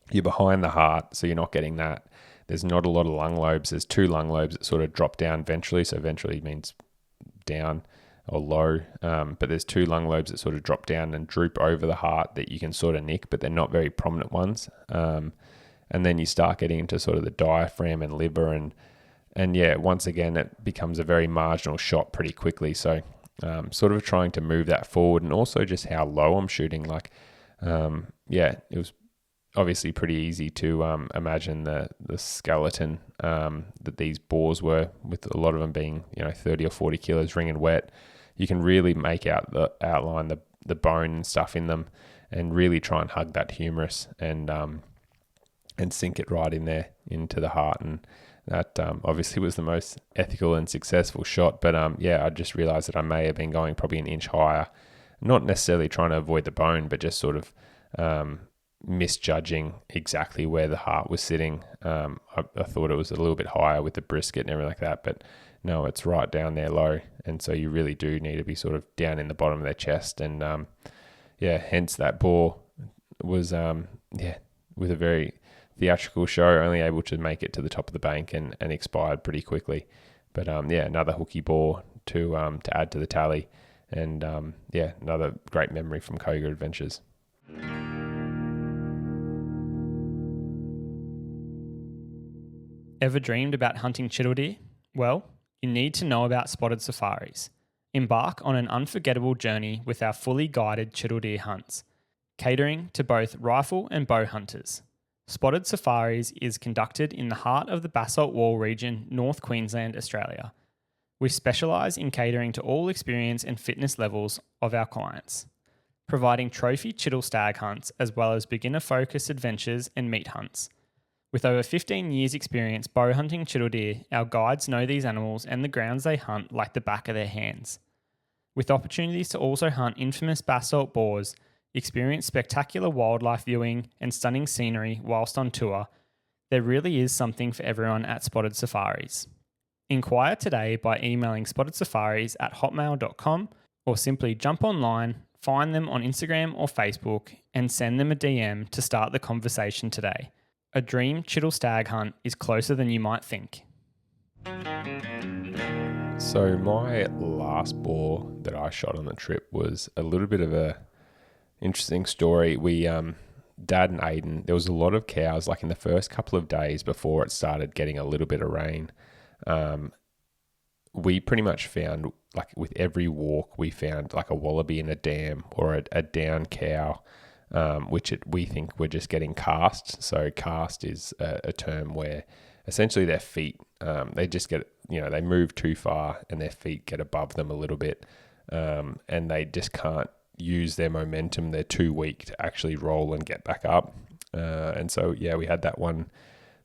you're behind the heart, so you're not getting that. There's not a lot of lung lobes. There's 2 lung lobes that sort of drop down ventrally. So ventrally means down or low. But there's 2 lung lobes that sort of drop down and droop over the heart that you can sort of nick, but they're not very prominent ones. And then you start getting into sort of the diaphragm and liver, and once again, it becomes a very marginal shot pretty quickly. So sort of trying to move that forward, and also just how low I'm shooting. Like, it was obviously pretty easy to imagine the skeleton that these boars were, with a lot of them being 30 or 40 kilos ringing wet. You can really make out the outline, the bone and stuff in them, and really try and hug that humerus and sink it right in there into the heart. And that obviously was the most ethical and successful shot. But I just realized that I may have been going probably an inch higher, not necessarily trying to avoid the bone, but just sort of misjudging exactly where the heart was sitting. I thought it was a little bit higher with the brisket and everything like that, but no, it's right down there low. And so you really do need to be sort of down in the bottom of their chest. And hence that boar was with a very theatrical show, only able to make it to the top of the bank and expired pretty quickly. But another hooky boar to add to the tally, and another great memory from Kayuga Adventures. Ever dreamed about hunting chittle deer? Well, you need to know about spotted safaris. Embark on an unforgettable journey with our fully guided chittle deer hunts, catering to both rifle and bow hunters. Spotted Safaris is conducted in the heart of the Basalt Wall region, North Queensland, Australia. We specialise in catering to all experience and fitness levels of our clients, providing trophy chittle stag hunts as well as beginner-focused adventures and meat hunts. With over 15 years' experience bow hunting chittle deer, our guides know these animals and the grounds they hunt like the back of their hands. With opportunities to also hunt infamous basalt boars, experience spectacular wildlife viewing and stunning scenery whilst on tour, there really is something for everyone at Spotted Safaris. Inquire today by emailing spottedsafaris@hotmail.com or simply jump online, find them on Instagram or Facebook and send them a DM to start the conversation today. A dream chittle stag hunt is closer than you might think. So my last boar that I shot on the trip was a little bit of a interesting story. We, Dad and Aiden, there was a lot of cows, like in the first couple of days before it started getting a little bit of rain. We pretty much found, like with every walk, we found like a wallaby in a dam or a down cow, we think we're just getting cast. So cast is a term where essentially their feet, they just get, they move too far and their feet get above them a little bit, and they just can't use their momentum. They're too weak to actually roll and get back up. And so, we had that one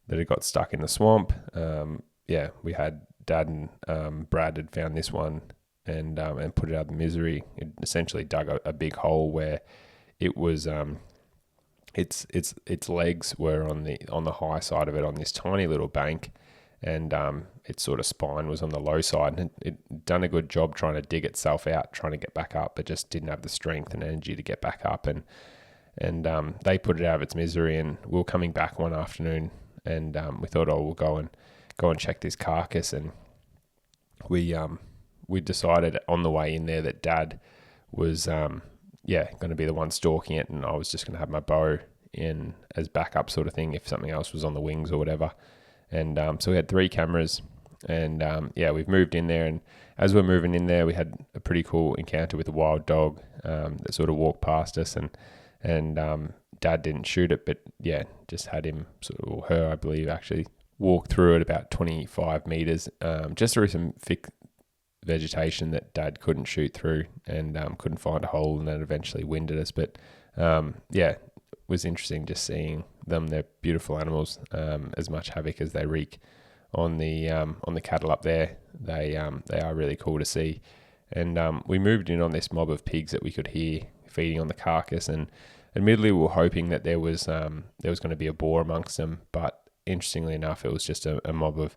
that had got stuck in the swamp. We had Dad and Brad had found this one and put it out of the misery. It essentially dug a big hole where it was its legs were on the high side of it on this tiny little bank, and its sort of spine was on the low side, and it done a good job trying to dig itself out, trying to get back up, but just didn't have the strength and energy to get back up. And they put it out of its misery, and we were coming back one afternoon, and we thought, we'll go and check this carcass, and we decided on the way in there that Dad was going to be the one stalking it, and I was just going to have my bow in as backup sort of thing if something else was on the wings or whatever. And so we had 3 cameras, and we've moved in there, and as we're moving in there, we had a pretty cool encounter with a wild dog that sort of walked past us, and Dad didn't shoot it, but just had him or her, I believe, actually walk through it about 25 meters, just through some thick vegetation that Dad couldn't shoot through, and couldn't find a hole, and then eventually winded us. But it was interesting just seeing them. They're beautiful animals, as much havoc as they wreak on the cattle up there. They are really cool to see. And we moved in on this mob of pigs that we could hear feeding on the carcass, and admittedly we were hoping that there was going to be a boar amongst them, but interestingly enough, it was just a mob of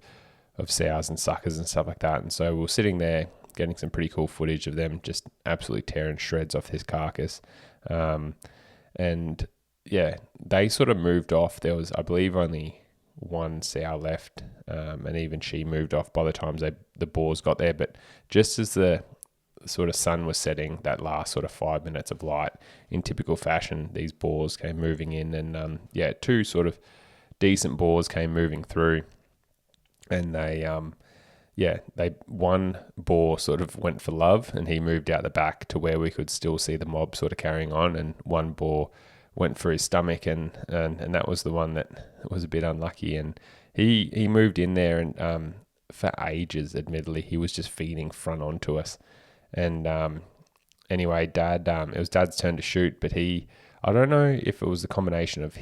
sows and suckers and stuff like that. And so we were sitting there getting some pretty cool footage of them just absolutely tearing shreds off this carcass. They sort of moved off. There was, I believe, only one sow left, and even she moved off by the time the boars got there. But just as the sort of sun was setting, that last sort of 5 minutes of light, in typical fashion, these boars came moving in, and 2 sort of decent boars came moving through. And one boar sort of went for love, and he moved out the back to where we could still see the mob sort of carrying on, and one boar went for his stomach, and that was the one that was a bit unlucky, and he moved in there, and for ages, admittedly, he was just feeding front onto us. And anyway, Dad, it was Dad's turn to shoot, but I don't know if it was the combination of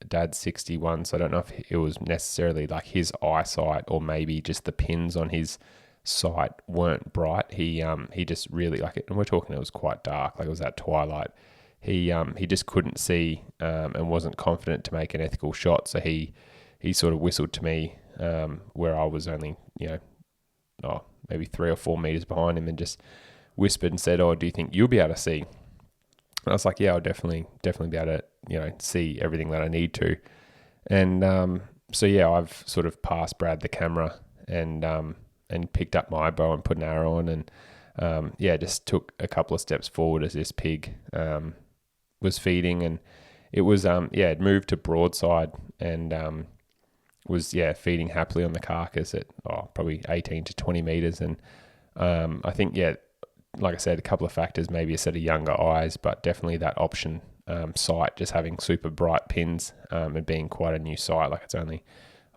Dad's 61, so I don't know if it was necessarily like his eyesight, or maybe just the pins on his sight weren't bright. He just really, like, and we're talking, it was quite dark, like it was at twilight. He just couldn't see, and wasn't confident to make an ethical shot, so he sort of whistled to me, where I was only maybe 3 or 4 meters behind him, and just whispered and said, "Oh, do you think you'll be able to see?" And I was like, "Yeah, I'll definitely be able to, see everything that I need to." And I've sort of passed Brad the camera, and picked up my bow and put an arrow on, and just took a couple of steps forward as this pig was feeding, and it was it moved to broadside, and was feeding happily on the carcass at probably 18 to 20 meters, and I think like I said, a couple of factors, maybe a set of younger eyes, but definitely that option site, just having super bright pins and being quite a new site, like it's only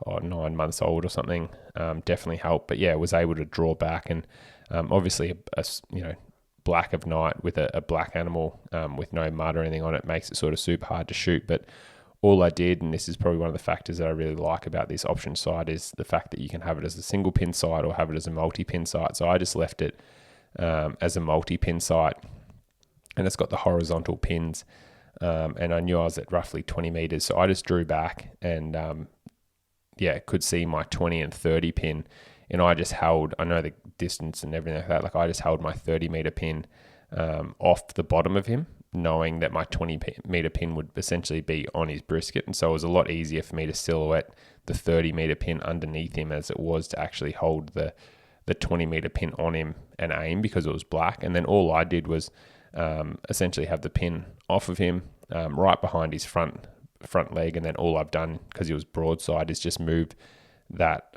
9 months old or something, definitely helped. But yeah, was able to draw back, and obviously a black of night with a black animal with no mud or anything on it makes it sort of super hard to shoot. But all I did, and this is probably one of the factors that I really like about this option sight, is the fact that you can have it as a single pin sight or have it as a multi-pin sight. So I just left it as a multi-pin sight, and it's got the horizontal pins, and I knew I was at roughly 20 meters. So I just drew back and could see my 20 and 30 pin, and I just held, I know the distance and everything like that, like I just held my 30 meter pin off the bottom of him, knowing that my 20 meter pin would essentially be on his brisket. And so it was a lot easier for me to silhouette the 30 meter pin underneath him as it was to actually hold the 20 meter pin on him and aim, because it was black. And then all I did was essentially have the pin off of him, right behind his front leg. And then all I've done, because he was broadside, is just move that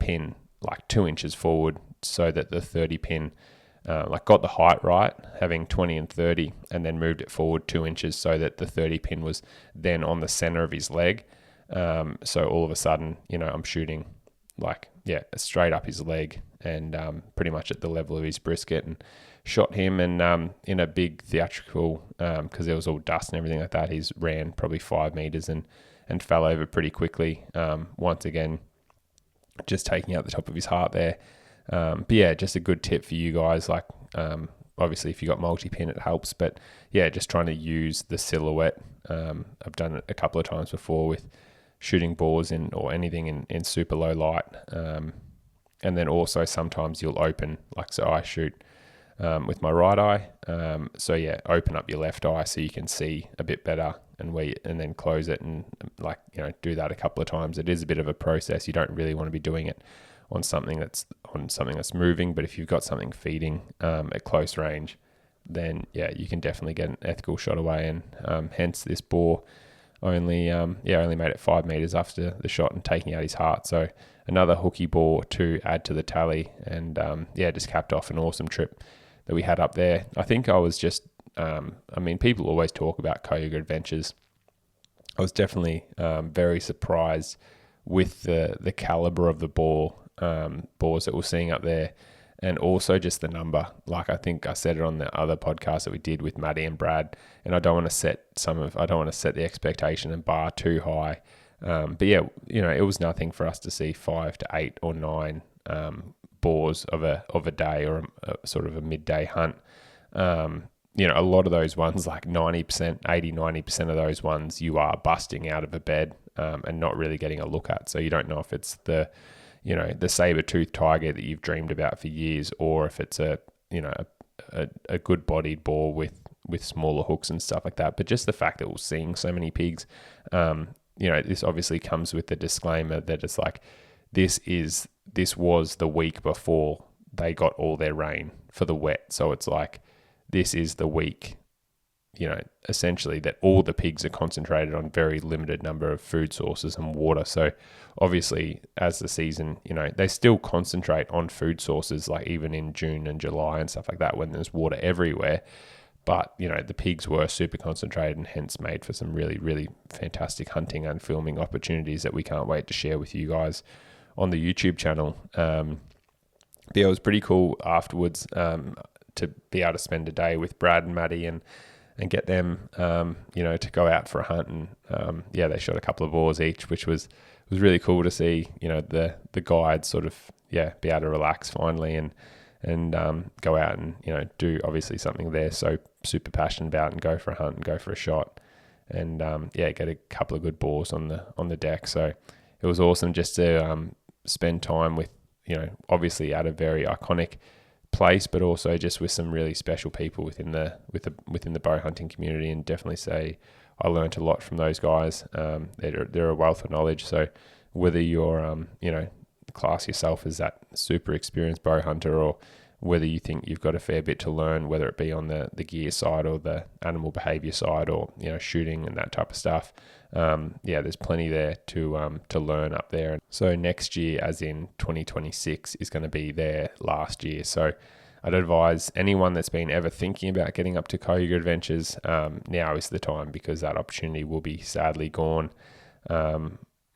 pin like 2 inches forward, so that the 30 pin got the height right, having 20 and 30, and then moved it forward 2 inches so that the 30 pin was then on the center of his leg. So all of a sudden, I'm shooting straight up his leg, and pretty much at the level of his brisket, and shot him. And in a big theatrical, because there was all dust and everything like that, he's ran probably 5 meters and fell over pretty quickly. Once again, just taking out the top of his heart there. But yeah, just a good tip for you guys. Like, obviously if you got multi-pin, it helps, but yeah, just trying to use the silhouette. I've done it a couple of times before with shooting boars or anything in super low light. And then also sometimes you'll open, so I shoot with my right eye. So yeah, open up your left eye so you can see a bit better, and then close it, and do that a couple of times. It is a bit of a process. You don't really want to be doing it on something that's moving, but if you've got something feeding at close range, then yeah, you can definitely get an ethical shot away. And hence this boar only made it 5 meters after the shot and taking out his heart. So another hooky boar to add to the tally, and just capped off an awesome trip that we had up there. I think I was just people always talk about Kayuga Adventures. I was definitely very surprised with the caliber of the boars that we're seeing up there, and also just the number. Like, I think I said it on the other podcast that we did with Maddie and Brad, and I don't want to set the expectation and bar too high. But yeah, it was nothing for us to see 5 to 8 or 9 boars of a day, or a sort of a midday hunt. A lot of those ones, like 90% of those ones, you are busting out of a bed and not really getting a look at. So you don't know if it's the saber-toothed tiger that you've dreamed about for years, or if it's a good-bodied boar with smaller hooks and stuff like that. But just the fact that we're seeing so many pigs, this obviously comes with the disclaimer that it's like, this was the week before they got all their rain for the wet. So it's like, this is the week, essentially, that all the pigs are concentrated on very limited number of food sources and water. So obviously, as the season, they still concentrate on food sources, like even in June and July and stuff like that, when there's water everywhere. But, the pigs were super concentrated, and hence made for some really, really fantastic hunting and filming opportunities that we can't wait to share with you guys on the YouTube channel. It was pretty cool afterwards to be able to spend a day with Brad and Maddie and get them, to go out for a hunt. And they shot a couple of boars each, which was really cool to see, the guides sort of, be able to relax finally and go out and, do obviously something they're so super passionate about, and go for a hunt and go for a shot, and get a couple of good boars on the deck. So it was awesome just to spend time with, obviously at a very iconic place, but also just with some really special people within the bow hunting community. And definitely say I learned a lot from those guys. They're a wealth of knowledge. So whether you're class yourself as that super experienced bow hunter, or whether you think you've got a fair bit to learn, whether it be on the gear side or the animal behavior side, or shooting and that type of stuff, there's plenty there to learn up there. So next year, as in 2026, is going to be their last year. So I'd advise anyone that's been ever thinking about getting up to Kayuga Adventures, now is the time, because that opportunity will be sadly gone,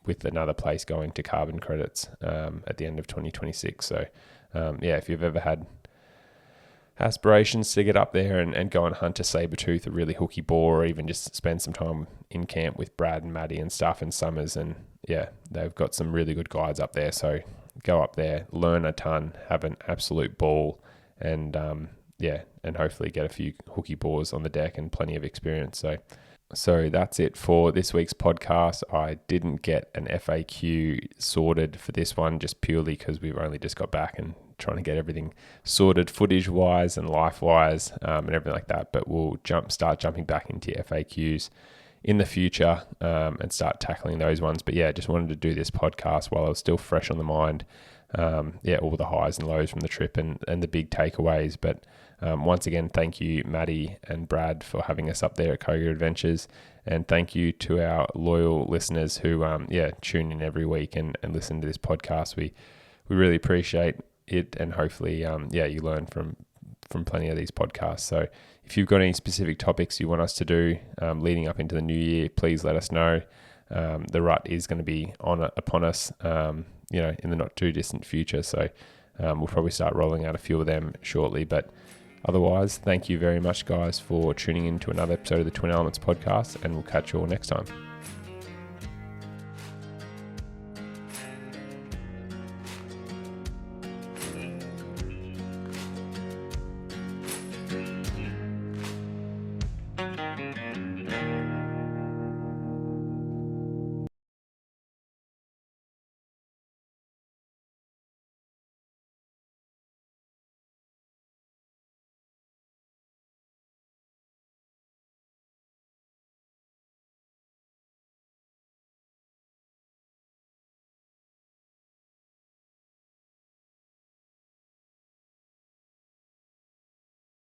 with another place going to carbon credits at the end of 2026. So if you've ever had aspirations to get up there and go and hunt a saber-tooth, a really hooky boar, or even just spend some time in camp with Brad and Maddie and stuff in summers, and they've got some really good guides up there. So go up there, learn a ton, have an absolute ball, and and hopefully get a few hooky boars on the deck and plenty of experience. So that's it for this week's podcast. I didn't get an FAQ sorted for this one, just purely because we've only just got back and trying to get everything sorted footage-wise and life-wise, and everything like that. But we'll start jumping back into FAQs in the future, and start tackling those ones. But just wanted to do this podcast while I was still fresh on the mind. All the highs and lows from the trip and the big takeaways. But once again, thank you, Maddie and Brad, for having us up there at Kayuga Adventures. And thank you to our loyal listeners who tune in every week and listen to this podcast. We really appreciate it, and hopefully you learn from plenty of these podcasts. So if you've got any specific topics you want us to do leading up into the new year, please let us know. The rut is going to be upon us in the not too distant future, so we'll probably start rolling out a few of them shortly. But otherwise, thank you very much, guys, for tuning in to another episode of the Twin Elements podcast, and we'll catch you all next time.